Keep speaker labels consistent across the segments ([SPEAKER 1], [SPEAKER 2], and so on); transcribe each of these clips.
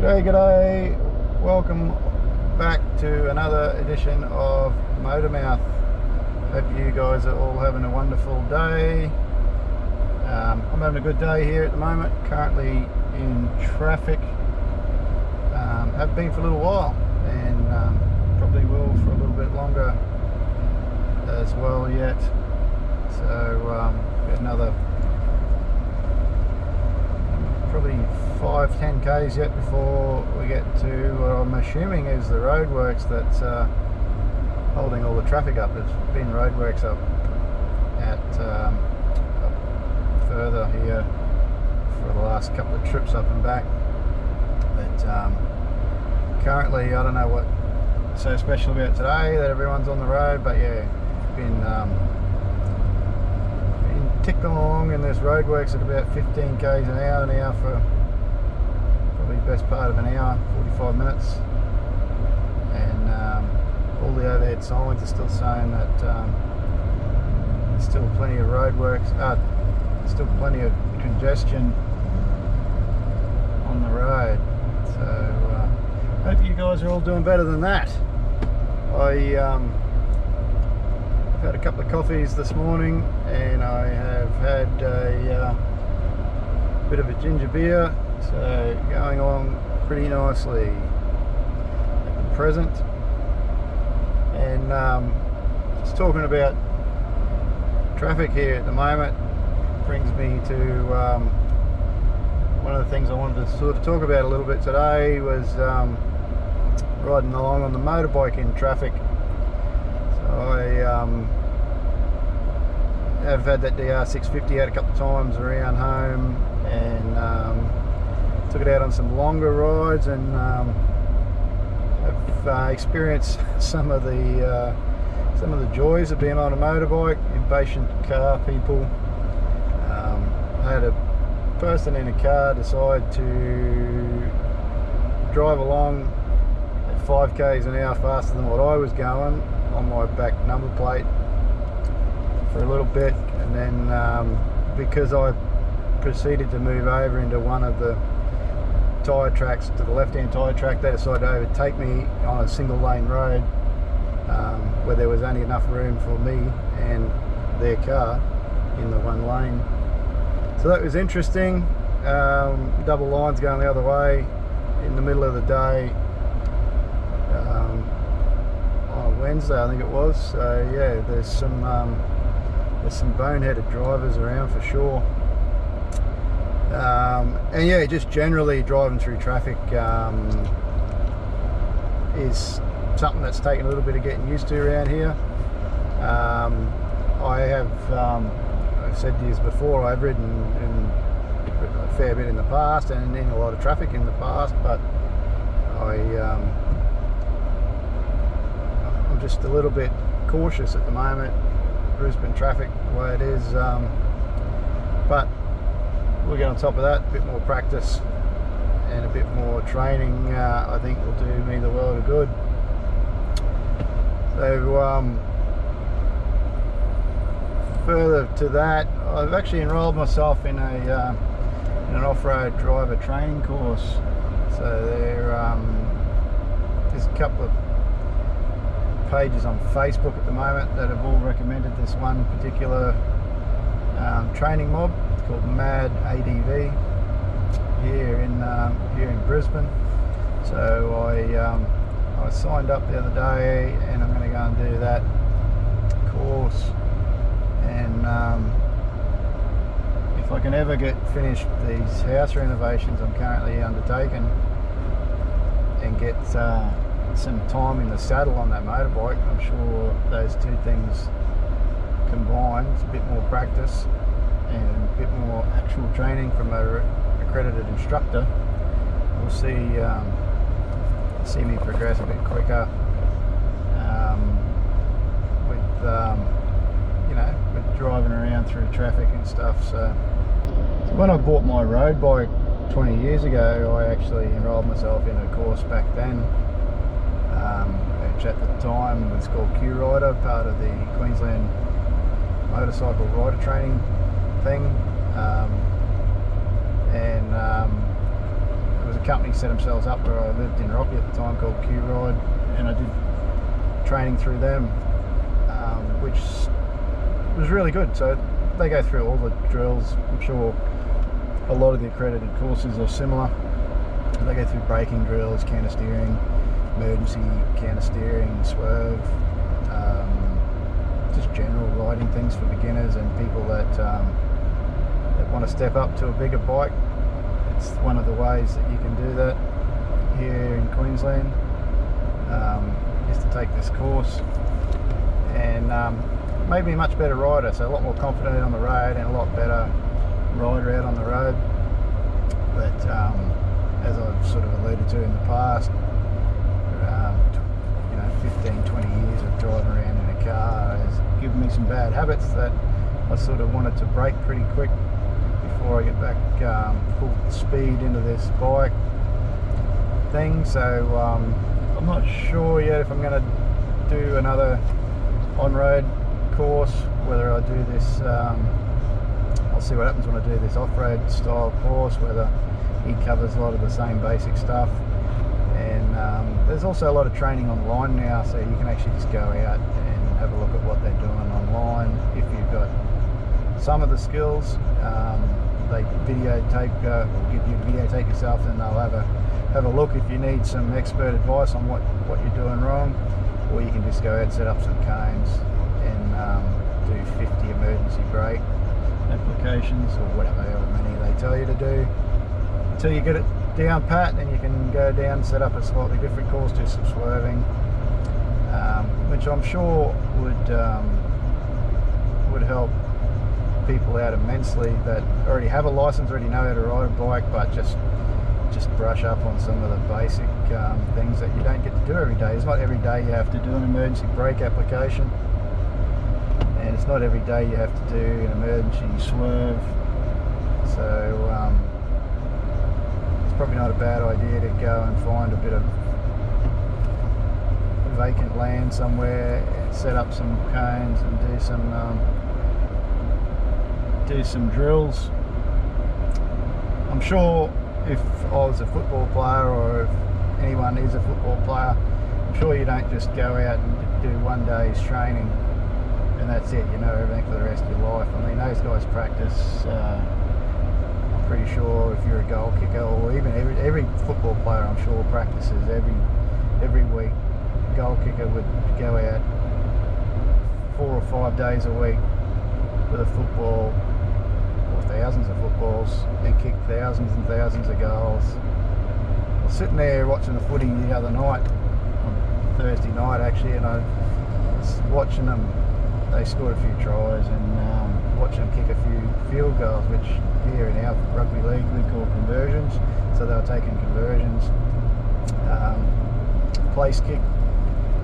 [SPEAKER 1] G'day, welcome back to another edition of Moto Mouth. Hope you guys are all having a wonderful day. I'm having a good day here at the moment, currently in traffic. Have been for a little while, and probably will for a little bit longer as well yet. So got another probably 5-10 k's yet before we get to what I'm assuming is the roadworks that's holding all the traffic up. There's been roadworks up at up further here for the last couple of trips up and back, but currently I don't know what's so special about today that everyone's on the road, but yeah, been ticked along, and there's roadworks at about 15 k's an hour now for probably the best part of an hour, 45 minutes, and all the overhead signs are still saying that there's still plenty of roadworks, still plenty of congestion on the road. So hope you guys are all doing better than that. I've had a couple of coffees this morning, and I have had a bit of a ginger beer, so going along pretty nicely at the present. And just talking about traffic here at the moment brings me to one of the things I wanted to sort of talk about a little bit today was riding along on the motorbike in traffic. I have had that DR650 out a couple of times around home, and took it out on some longer rides, and have experienced some of the joys of being on a motorbike. Impatient car people. I had a person in a car decide to drive along at 5 k's an hour faster than what I was going on my back number plate for a little bit, and then because I proceeded to move over into one of the tyre tracks, to the left-hand tyre track, they decided to overtake me on a single lane road where there was only enough room for me and their car in the one lane. So that was interesting. Double lines going the other way in the middle of the day. Wednesday, I think it was. So yeah, there's some boneheaded drivers around for sure. And yeah, just generally driving through traffic is something that's taken a little bit of getting used to around here. I've said to you before, I've ridden in a fair bit in the past and in a lot of traffic in the past, but I'm just a little bit cautious at the moment. Brisbane traffic the way it is, but we'll get on top of that. A bit more practice and a bit more training, I think, will do me the world of good. So further to that, I've actually enrolled myself in an off-road driver training course. So there's a couple of pages on Facebook at the moment that have all recommended this one particular training mob. It's called Mad ADV here in Brisbane. So I signed up the other day, and I'm going to go and do that course. And if I can ever get finished these house renovations I'm currently undertaking and get some time in the saddle on that motorbike, I'm sure those two things combined, a bit more practice and a bit more actual training from an accredited instructor, we'll see me progress a bit quicker with driving around through traffic and stuff. So when I bought my road bike 20 years ago, I actually enrolled myself in a course back then, which at the time was called Q Rider, part of the Queensland motorcycle rider training thing, and was a company set themselves up where I lived in Rocky at the time called Q Ride, and I did training through them, which was really good. So they go through all the drills. I'm sure a lot of the accredited courses are similar. They go through braking drills, counter steering, emergency counter steering, swerve, just general riding things for beginners and people that want to step up to a bigger bike. It's one of the ways that you can do that here in Queensland, is to take this course and made me a much better rider, so a lot more confident on the road and a lot better rider out on the road. But as I've sort of alluded to in the past, 15, 20 years of driving around in a car has given me some bad habits that I sort of wanted to break pretty quick before I get back full speed into this bike thing. So I'm not sure yet if I'm going to do another on-road course, whether I do this, I'll see what happens when I do this off-road style course, whether he covers a lot of the same basic stuff. And there's also a lot of training online now, so you can actually just go out and have a look at what they're doing online. If you've got some of the skills, they videotape, or give you videotape yourself, and they'll have a look if you need some expert advice on what you're doing wrong. Or you can just go out and set up some cones and do 50 emergency brake applications or whatever, however many they tell you to do, until you get it down pat. Then you can go down, set up a slightly different course, do some swerving, which I'm sure would help people out immensely that already have a license, already know how to ride a bike, but just brush up on some of the basic things that you don't get to do every day. It's not every day you have to do an emergency brake application, and it's not every day you have to do an emergency swerve. So it's probably not a bad idea to go and find a bit of vacant land somewhere and set up some cones and do some drills. I'm sure if I was a football player, or if anyone is a football player, I'm sure you don't just go out and do one day's training and that's it, you know everything for the rest of your life. I mean, those guys practice, I'm pretty sure if you're a goal kicker, or even every football player, I'm sure practices every week. A goal kicker would go out 4 or 5 days a week with a football, or thousands of footballs, and kick thousands and thousands of goals. I was sitting there watching the footy the other night, on Thursday night actually, and I was watching them. They scored a few tries, and watching them kick a few field goals, which here in our rugby league we call conversions. So they were taking conversions, place kick.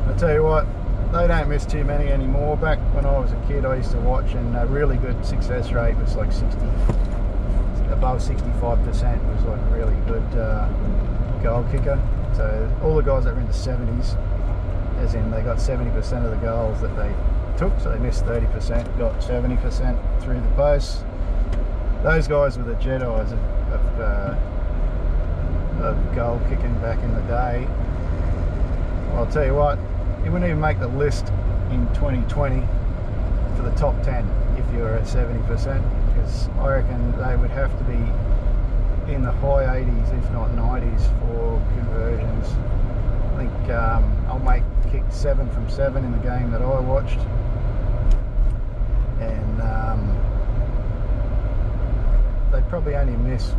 [SPEAKER 1] I tell you what, they don't miss too many anymore. Back when I was a kid, I used to watch, and a really good success rate was like above 65% was like a really good goal kicker. So all the guys that were in the 70s, as in they got 70% of the goals that they took, so they missed 30%, got 70% through the posts. Those guys were the Jedis of goal kicking back in the day. Well, I'll tell you what, you wouldn't even make the list in 2020 for the top 10 if you were at 70%, because I reckon they would have to be in the high 80s, if not 90s, for conversions. I think I'll make kick 7 from 7 in the game that I watched, and they probably only miss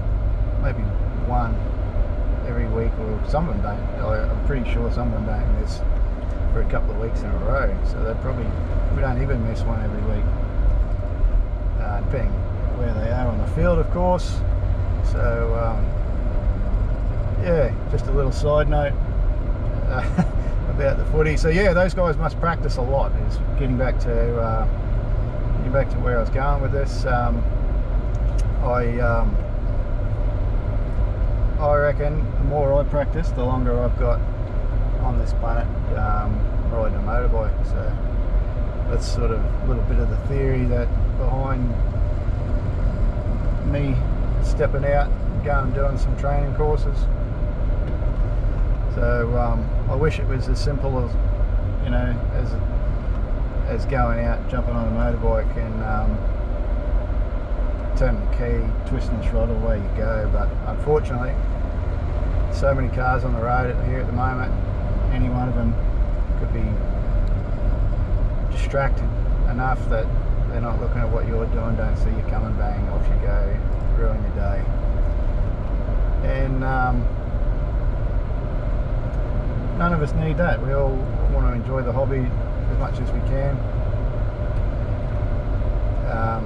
[SPEAKER 1] maybe one every week, or some of them don't. I'm pretty sure some of them don't miss for a couple of weeks in a row, so we don't even miss one every week, depending where they are on the field, of course. So yeah, just a little side note about the footy. So yeah, those guys must practice a lot. Is getting back to where I was going with this. I reckon the more I practice, the longer I've got on this planet riding a motorbike. So that's sort of a little bit of the theory that behind me stepping out, going and doing some training courses. So I wish it was as simple as, you know, as going out, jumping on a motorbike and turning the key, twisting the throttle, away you go. But unfortunately, so many cars on the road here at the moment, any one of them could be distracted enough that they're not looking at what you're doing, don't see you coming, bang, off you go, ruin your day. And none of us need that. We all want to enjoy the hobby as much as we can,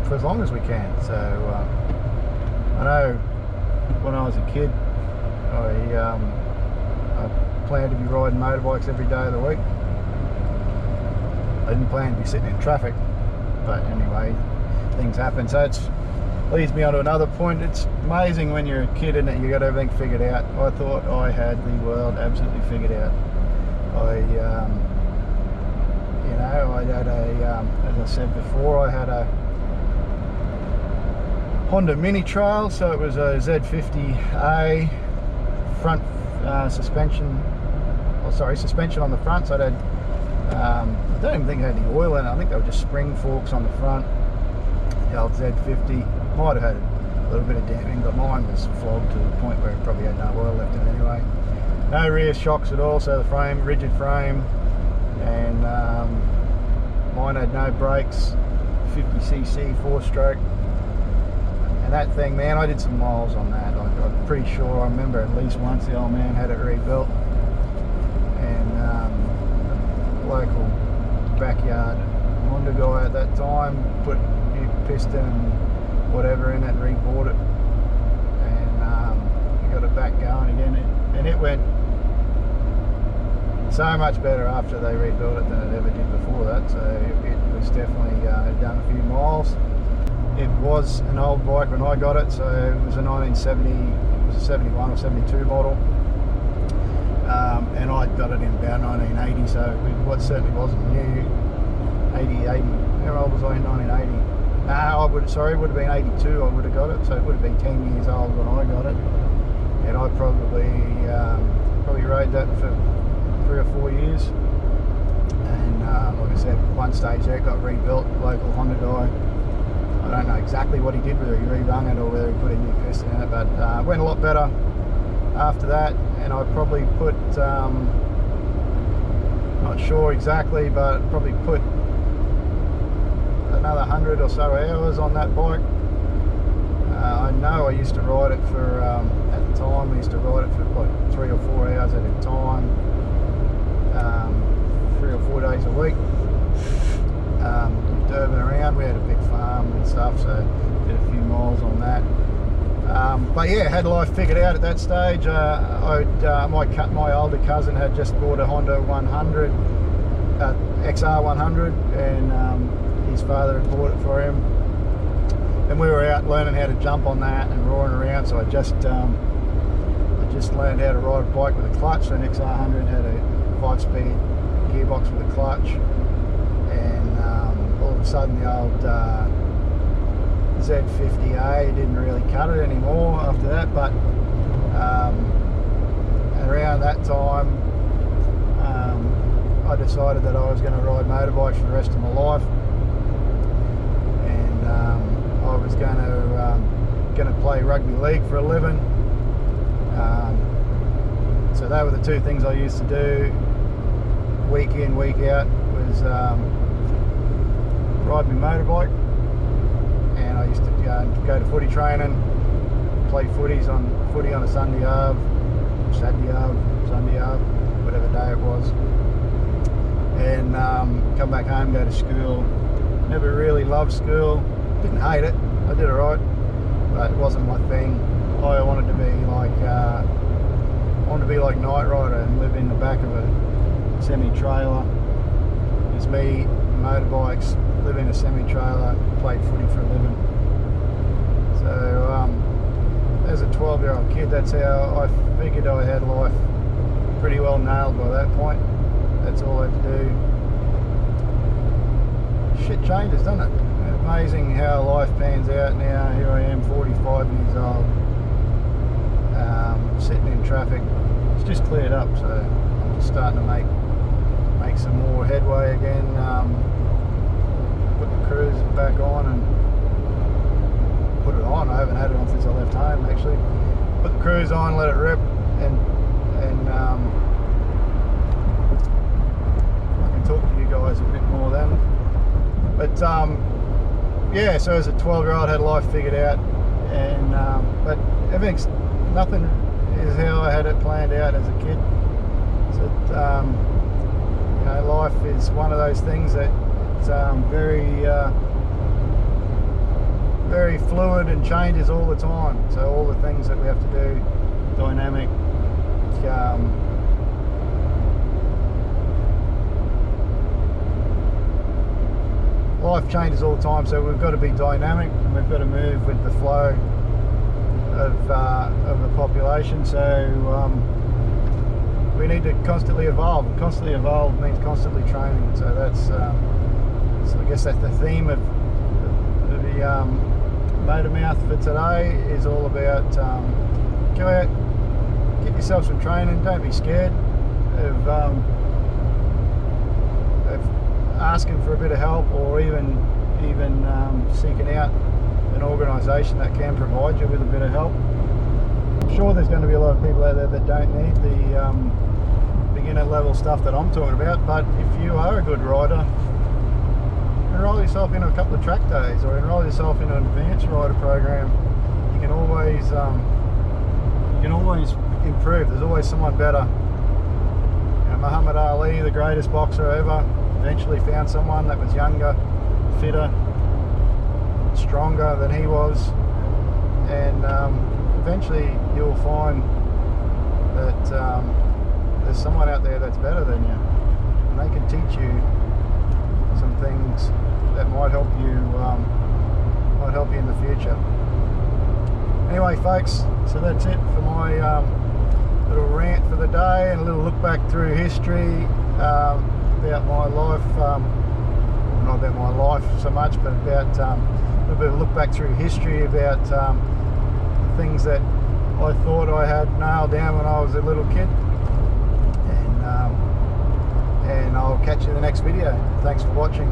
[SPEAKER 1] for as long as we can. So I know when I was a kid, I planned to be riding motorbikes every day of the week. I didn't plan to be sitting in traffic, but anyway, things happen. So it leads me on to another point. It's amazing when you're a kid, isn't it? You got everything figured out. I thought I had the world absolutely figured out. You know, I had as I said before, I had a Honda Mini Trail, so it was a Z50A front suspension. Oh, sorry, suspension on the front. So it had, I don't even think it had any oil in it. I think they were just spring forks on the front. The old Z50 might have had a little bit of damping, but mine was flogged to the point where it probably had no oil left in it anyway. No rear shocks at all, so the frame, rigid frame, and mine had no brakes, 50cc 4-stroke. And that thing, man, I did some miles on that. I'm pretty sure I remember at least once the old man had it rebuilt. And the local backyard Honda guy at that time put new piston and whatever in it, rebought it, and got it back going again. And it went so much better after they rebuilt it than it ever did before that. So it was definitely done a few miles. It was an old bike when I got it, so it was a 1970, it was a 71 or 72 model, and I got it in about 1980, so it certainly wasn't new. 80, how old was I in 1980? No, it would have been 82 I would have got it, so it would have been 10 years old when I got it, and I probably rode that for 3 or 4 years, and like I said, one stage there it got rebuilt, local Honda guy. I don't know exactly what he did, whether he rerung it or whether he put a new piston in it, but it went a lot better after that, and I probably put, not sure exactly, but probably put another 100 or so hours on that bike. I know I used to ride it for, at the time, I used to ride it for like 3 or 4 hours at a time, 3 or 4 days a week. Durban around, we had a big farm and stuff, so did a few miles on that. But yeah, had life figured out at that stage. My older cousin had just bought a Honda 100, XR 100, and his father had bought it for him. And we were out learning how to jump on that and roaring around, so I just learned how to ride a bike with a clutch. So an XR 100 had a 5-speed gearbox with a clutch, and all of a sudden the old Z50A didn't really cut it anymore after that. But around that time I decided that I was going to ride motorbikes for the rest of my life, and I was going to play rugby league for a living. So they were the two things I used to do week in, week out, was ride my motorbike, and I used to go to footy training, play footy on a Sunday half, Saturday half, Sunday half, whatever day it was, and come back home, go to school. Never really loved school, didn't hate it, I did alright, but it wasn't my thing. I wanted to be like Knight Rider and live in the back of a semi-trailer. It's me, motorbikes, live in a semi-trailer, play footy for a living. So as a 12-year-old kid, that's how I figured I had life pretty well nailed by that point. That's all I had to do. Shit changes, doesn't it? Amazing how life pans out now. Here I am, 45 years old, sitting in traffic. It's just cleared up, so I'm just starting to make some more headway again. Put the cruise back on and put it on. I haven't had it on since I left home actually. Put the cruise on, let it rip, and I can talk to you guys a bit more then. But yeah, so as a 12-year-old, had life figured out, and but nothing is how I had it planned out as a kid. So you know, life is one of those things that it's very fluid and changes all the time. So all the things that we have to do, dynamic. Life changes all the time, so we've got to be dynamic and we've got to move with the flow of the population. So we need to constantly evolve. Constantly evolve means constantly training. So that's so I guess that's the theme of the Moto Mouth for today. Is all about go out, get yourself some training. Don't be scared of asking for a bit of help, or even seeking out an organisation that can provide you with a bit of help. I'm sure there's going to be a lot of people out there that don't need the beginner level stuff that I'm talking about, but if you are a good rider, enroll yourself in a couple of track days, or enroll yourself in an advanced rider program. You can always improve. There's always someone better. You know, Muhammad Ali, the greatest boxer ever, eventually found someone that was younger, fitter, stronger than he was, and eventually you'll find that there's someone out there that's better than you, and they can teach you some things that might help you in the future. Anyway, folks, so that's it for my little rant for the day, and a little look back through history about my life. Not about my life so much, but about a little bit of look back through history about things that I thought I had nailed down when I was a little kid. And I'll catch you in the next video. Thanks for watching.